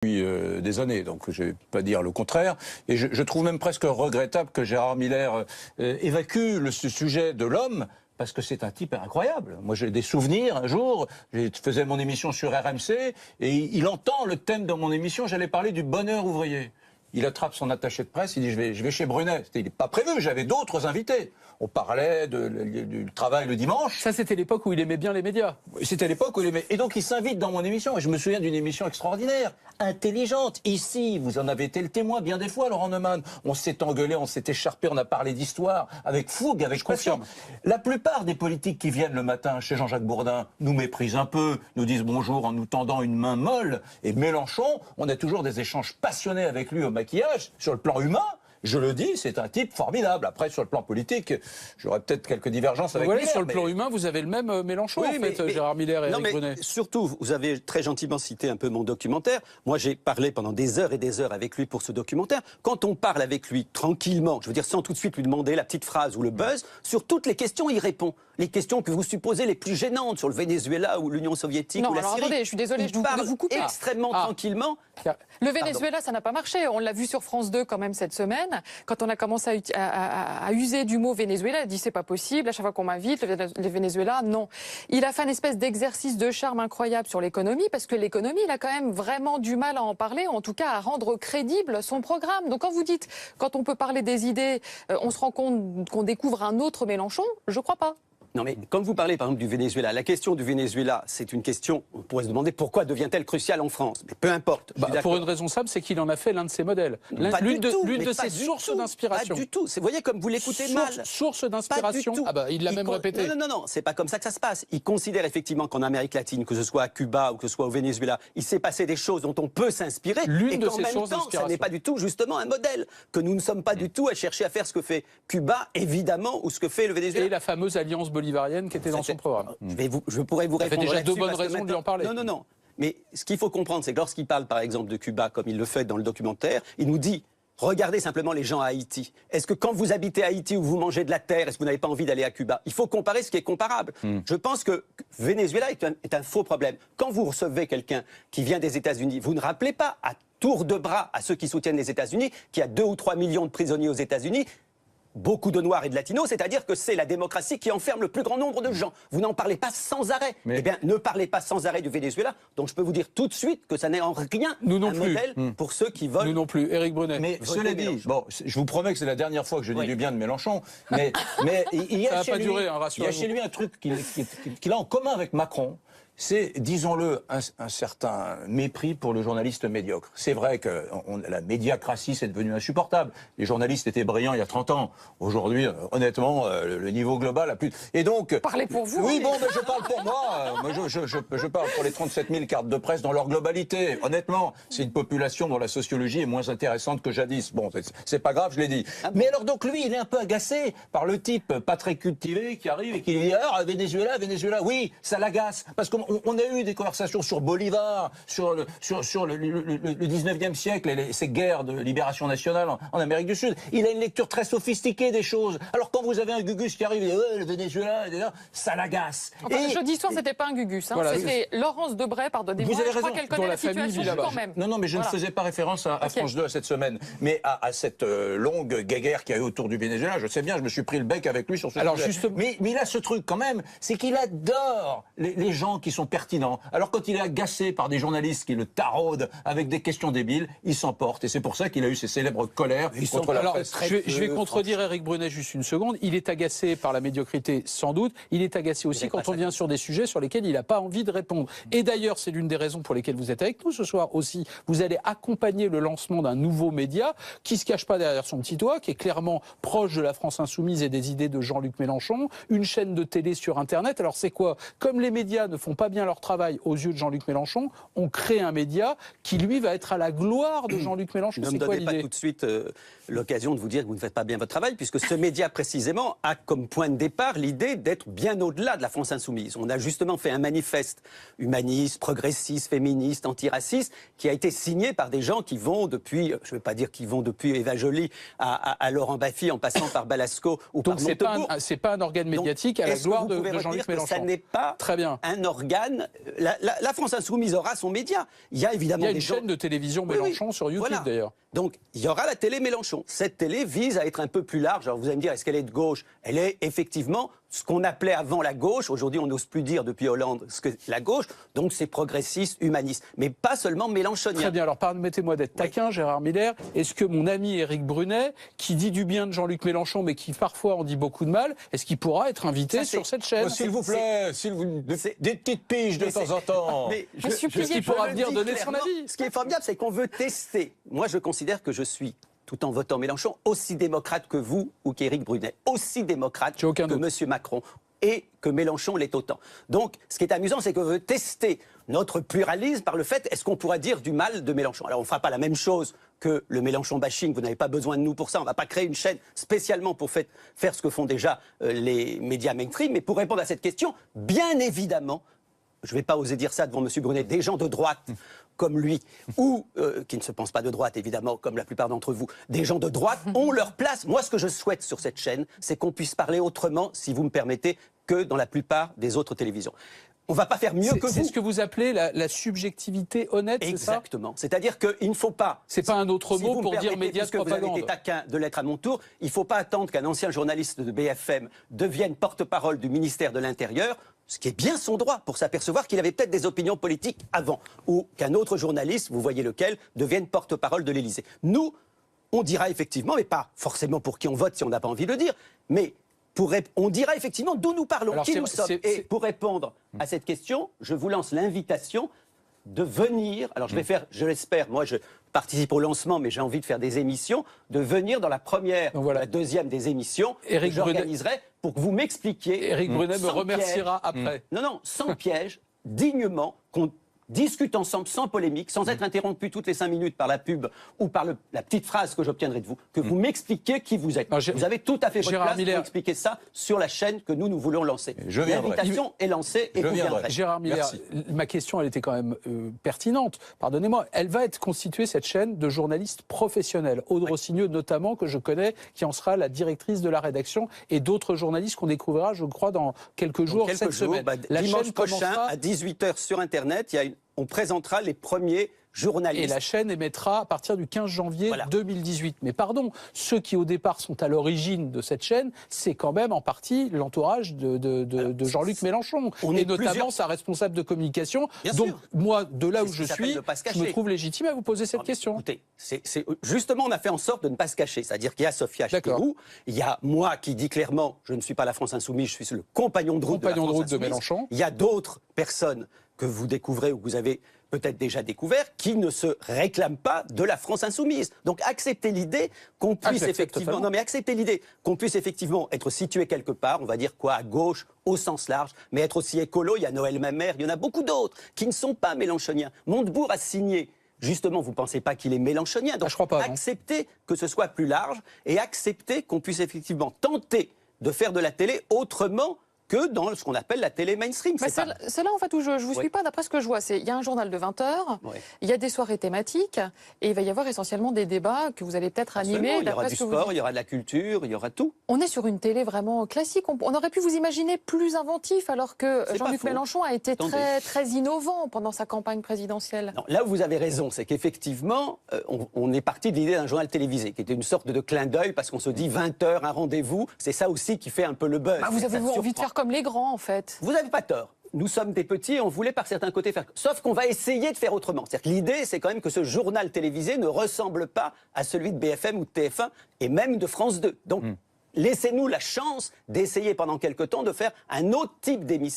depuis des années, donc je ne vais pas dire le contraire. Et je trouve même presque regrettable que Gérard Miller évacue ce sujet de l'homme, parce que c'est un type incroyable. Moi, j'ai des souvenirs. Un jour, je faisais mon émission sur RMC, et il entend le thème de mon émission, j'allais parler du bonheur ouvrier. Il attrape son attaché de presse, il dit je vais chez Brunet. Il n'est pas prévu, j'avais d'autres invités. On parlait du travail le dimanche. Ça, c'était l'époque où il aimait bien les médias. C'était l'époque où il aimait. Et donc, il s'invite dans mon émission. Et je me souviens d'une émission extraordinaire, intelligente. Ici, vous en avez été le témoin bien des fois, Laurent Neumann. On s'est engueulé, on s'est écharpé, on a parlé d'histoire avec fougue, avec passion. La plupart des politiques qui viennent le matin chez Jean-Jacques Bourdin nous méprisent un peu, nous disent bonjour en nous tendant une main molle. Et Mélenchon, on a toujours des échanges passionnés avec lui au maquillage, sur le plan humain. Je le dis, c'est un type formidable. Après, sur le plan politique, j'aurais peut-être quelques divergences avec lui. Sur le plan humain, vous avez le même Mélenchon, en fait, Gérard Miller et Éric Brunet. Surtout, vous avez très gentiment cité un peu mon documentaire. Moi, j'ai parlé pendant des heures et des heures avec lui pour ce documentaire. Quand on parle avec lui tranquillement, je veux dire sans tout de suite lui demander la petite phrase ou le buzz, sur toutes les questions, il répond. Les questions que vous supposez les plus gênantes sur le Venezuela ou l'Union soviétique ou la Syrie. Attendez, je suis désolée, je dois vous couper. Extrêmement tranquillement. Le Venezuela, ça n'a pas marché. On l'a vu sur France 2 quand même cette semaine. Quand on a commencé à user du mot Venezuela, il a dit c'est pas possible. À chaque fois qu'on m'invite, le Venezuela, non. Il a fait un espèce d'exercice de charme incroyable sur l'économie, parce que l'économie, il a quand même vraiment du mal à en parler, en tout cas à rendre crédible son programme. Donc quand vous dites, quand on peut parler des idées, on se rend compte qu'on découvre un autre Mélenchon, je crois pas. Non mais quand vous parlez par exemple du Venezuela, la question du Venezuela, c'est une question, on pourrait se demander pourquoi devient-elle cruciale en France. Mais peu importe. Pour une raison simple, c'est qu'il en a fait l'un de ses modèles. L'une de ses sources d'inspiration. Pas du tout. Vous voyez comme vous l'écoutez mal. Source d'inspiration. Ah bah il l'a même répété. Non, c'est pas comme ça que ça se passe. Il considère effectivement qu'en Amérique latine, que ce soit à Cuba ou que ce soit au Venezuela, il s'est passé des choses dont on peut s'inspirer. L'une de qu'en ses même sources temps, d'inspiration. ça n'est pas du tout justement un modèle. Que nous ne sommes pas du tout à chercher à faire ce que fait Cuba, évidemment, ou ce que fait le Venezuela. Et la fameuse alliance bolivarienne qui était dans son programme. Je pourrais vous répondre. Ça fait déjà deux bonnes raisons de lui en parler. Non. Mais ce qu'il faut comprendre, c'est que lorsqu'il parle, par exemple, de Cuba, comme il le fait dans le documentaire, il nous dit regardez simplement les gens à Haïti. Est-ce que quand vous habitez à Haïti ou vous mangez de la terre, est-ce que vous n'avez pas envie d'aller à Cuba? Il faut comparer ce qui est comparable. Je pense que Venezuela est un faux problème. Quand vous recevez quelqu'un qui vient des États-Unis, vous ne rappelez pas à tour de bras à ceux qui soutiennent les États-Unis qu'il y a 2 ou 3 millions de prisonniers aux États-Unis. Beaucoup de Noirs et de Latinos, c'est-à-dire que c'est la démocratie qui enferme le plus grand nombre de gens. Vous n'en parlez pas sans arrêt. Eh bien, ne parlez pas sans arrêt du Venezuela. Donc je peux vous dire tout de suite que ça n'est en rien un modèle pour ceux qui veulent... Nous non plus. Éric Brunet. Mais cela dit, bon, je vous promets que c'est la dernière fois que je dis du bien de Mélenchon, mais il y a chez lui un truc qu'il a en commun avec Macron. C'est, disons-le, un certain mépris pour le journaliste médiocre. C'est vrai que la médiacratie, c'est devenu insupportable. Les journalistes étaient brillants il y a 30 ans. Aujourd'hui, honnêtement, le niveau global a plus... Et donc... Parlez pour vous. Oui, bon, mais je parle pour moi. Je parle pour les 37 000 cartes de presse dans leur globalité. Honnêtement, c'est une population dont la sociologie est moins intéressante que jadis. Bon, c'est pas grave, je l'ai dit. Mais alors donc, lui, il est un peu agacé par le type pas très cultivé qui arrive et qui lui dit « Ah, Venezuela, oui, ça l'agace. » Parce qu'on a eu des conversations sur Bolivar, sur le 19e siècle et ces guerres de libération nationale en Amérique du Sud. Il a une lecture très sophistiquée des choses. Alors quand vous avez un Gugus qui arrive et dit le Venezuela, ça l'agace. Enfin, jeudi soir, c'était pas un Gugus. Hein. Voilà, c'était Laurence Debray, pardonnez-moi. Vous avez je crois raison. qu'elle connaît la situation quand même. Non, mais je ne faisais pas référence à France 2 cette semaine, mais à cette longue guéguerre qu'il y a eu autour du Venezuela. Je sais bien, je me suis pris le bec avec lui sur ce sujet. Mais il a ce truc quand même, c'est qu'il adore les gens qui sont pertinents. Alors quand il est agacé par des journalistes qui le taraudent avec des questions débiles, il s'emporte. Et c'est pour ça qu'il a eu ces célèbres colères contre la presse. Je vais contredire Éric Brunet juste une seconde. Il est agacé par la médiocrité, sans doute. Il est agacé aussi quand on vient sur des sujets sur lesquels il n'a pas envie de répondre. Et d'ailleurs, c'est l'une des raisons pour lesquelles vous êtes avec nous ce soir aussi. Vous allez accompagner le lancement d'un nouveau média qui ne se cache pas derrière son petit doigt, qui est clairement proche de la France insoumise et des idées de Jean-Luc Mélenchon. Une chaîne de télé sur Internet. Alors c'est quoi? Comme les médias ne font pas bien leur travail aux yeux de Jean-Luc Mélenchon, on crée un média qui, lui, va être à la gloire de Jean-Luc Mélenchon. Ne me donnez pas tout de suite l'occasion de vous dire que vous ne faites pas bien votre travail, puisque ce média, précisément, a comme point de départ l'idée d'être bien au-delà de la France insoumise. On a justement fait un manifeste humaniste, progressiste, féministe, antiraciste, qui a été signé par des gens qui vont depuis, je ne vais pas dire qu'ils vont depuis Eva Joly à Laurent Baffy, en passant par Balasco ou par Montebourg. Donc c'est pas un organe médiatique à la gloire de Jean-Luc Mélenchon. Ça n'est pas Très bien. un organe organe. La France Insoumise aura son média. Il y a évidemment Il y a une des gens... chaîne de télévision Mélenchon sur YouTube, Voilà. d'ailleurs. Donc, il y aura la télé Mélenchon. Cette télé vise à être un peu plus large. Alors, vous allez me dire, est-ce qu'elle est de gauche? Elle est effectivement ce qu'on appelait avant la gauche. Aujourd'hui, on n'ose plus dire, depuis Hollande, ce que la gauche. Donc, c'est progressiste, humaniste. Mais pas seulement mélenchonien. Très bien, alors permettez-moi d'être taquin, Gérard Miller. Est-ce que mon ami Éric Brunet, qui dit du bien de Jean-Luc Mélenchon, mais qui parfois en dit beaucoup de mal, est-ce qu'il pourra être invité sur cette chaîne? S'il vous plaît, des petites piges de temps en temps. Mais Est-ce qu'il pourra venir donner son avis? Ce qui est formidable, c'est qu'on veut tester. Moi, je considère que je suis, tout en votant Mélenchon, aussi démocrate que vous ou qu'Éric Brunet, aussi démocrate J'ai aucun que doute. M. Macron, et que Mélenchon l'est autant. Donc, ce qui est amusant, c'est qu'on veut tester notre pluralisme par le fait, est-ce qu'on pourra dire du mal de Mélenchon? Alors, on ne fera pas la même chose que le Mélenchon bashing, vous n'avez pas besoin de nous pour ça, on ne va pas créer une chaîne spécialement pour faire ce que font déjà les médias mainstream, mais pour répondre à cette question, bien évidemment, je ne vais pas oser dire ça devant M. Brunet, des gens de droite comme lui, ou qui ne se pensent pas de droite, évidemment, comme la plupart d'entre vous, des gens de droite ont leur place. Moi, ce que je souhaite sur cette chaîne, c'est qu'on puisse parler autrement, si vous me permettez, que dans la plupart des autres télévisions. On ne va pas faire mieux que vous. C'est ce que vous appelez la subjectivité honnête, c'est ça? Exactement. C'est-à-dire qu'il ne faut pas... C'est pas un autre si mot vous pour me dire permettez, média de puisque vous avez propagande. été taquin de l'être à mon tour, il ne faut pas attendre qu'un ancien journaliste de BFM devienne porte-parole du ministère de l'Intérieur, ce qui est bien son droit, pour s'apercevoir qu'il avait peut-être des opinions politiques avant, ou qu'un autre journaliste, vous voyez lequel, devienne porte-parole de l'Élysée. Nous, on dira effectivement, mais pas forcément pour qui on vote si on n'a pas envie de le dire, mais on dira effectivement d'où nous parlons, Alors, qui nous sommes. Et pour répondre à cette question, je vous lance l'invitation de venir, alors je vais faire, je l'espère, moi je participe au lancement, mais j'ai envie de faire des émissions, de venir dans la première, Donc voilà. la deuxième des émissions, Éric que j'organiserai pour que vous m'expliquiez. Éric Brunet me sans remerciera piège. après. Non, sans piège, dignement, qu'on discute ensemble sans polémique, sans être interrompu toutes les 5 minutes par la pub ou par la petite phrase que j'obtiendrai de vous, que vous m'expliquiez qui vous êtes. Alors, vous avez tout à fait votre Gérard place Miller. pour expliquer ça sur la chaîne que nous voulons lancer. Je viendrai. L'invitation est lancée et Je vous viendrai. viendrez. Gérard Miller, Merci. ma question, elle était quand même pertinente. Pardonnez-moi. Elle va être constituée, cette chaîne, de journalistes professionnels. Aude Rossigneux, notamment, que je connais, qui en sera la directrice de la rédaction, et d'autres journalistes qu'on découvrira, je crois, dans quelques jours, Dans cette semaine. La dimanche chaîne prochain, commencera à 18h sur Internet, on présentera les premiers journalistes. et la chaîne émettra à partir du 15 janvier Voilà. 2018. Mais pardon, ceux qui au départ sont à l'origine de cette chaîne, c'est quand même en partie l'entourage de Jean-Luc Mélenchon, on et est notamment plusieurs- sa responsable de communication. Bien Donc sûr. moi, de là C'est où ce je qui s'appelle suis, ne pas se je me cacher. trouve légitime à vous poser cette Non, mais question. Écoutez, justement, on a fait en sorte de ne pas se cacher. C'est-à-dire qu'il y a Sophia D'accord. Chirou, il y a moi qui dis clairement, je ne suis pas la France Insoumise, je suis le compagnon de route Compagnon de la France route de Insoumise. Mélenchon. Il y a d'autres personnes que vous découvrez ou que vous avez peut-être déjà découvert, qui ne se réclament pas de la France Insoumise. Donc acceptez l'idée qu'on puisse j'accepte effectivement... totalement. Non mais acceptez l'idée qu'on puisse effectivement être situé quelque part, on va dire quoi, à gauche, au sens large, mais être aussi écolo, il y a Noël Mamère, il y en a beaucoup d'autres qui ne sont pas mélenchoniens. Montebourg a signé. Justement, vous ne pensez pas qu'il est mélenchonien. Donc je crois pas, non. acceptez que ce soit plus large et acceptez qu'on puisse effectivement tenter de faire de la télé autrement que dans ce qu'on appelle la télé mainstream. Mais c'est là en fait où je ne vous suis pas, d'après ce que je vois. Il y a un journal de 20 heures, il y a des soirées thématiques, et il va y avoir essentiellement des débats que vous allez peut-être animer. Il y aura du sport, il y aura de la culture, il y aura tout. On est sur une télé vraiment classique. On aurait pu vous imaginer plus inventif, alors que C'est Jean-Luc pas faux. Mélenchon a été Attendez. très innovant pendant sa campagne présidentielle. Non, là où vous avez raison, c'est qu'effectivement, on est parti de l'idée d'un journal télévisé, qui était une sorte de clin d'œil, parce qu'on se dit 20 heures, un rendez-vous, c'est ça aussi qui fait un peu le buzz. Bah, vous avez Ça envie de surprend. faire comme les grands, en fait. Vous n'avez pas tort. Nous sommes des petits et on voulait par certains côtés faire... Sauf qu'on va essayer de faire autrement. C'est-à-dire que l'idée, c'est quand même que ce journal télévisé ne ressemble pas à celui de BFM ou de TF1 et même de France 2. Donc, laissez-nous la chance d'essayer pendant quelque temps de faire un autre type d'émission.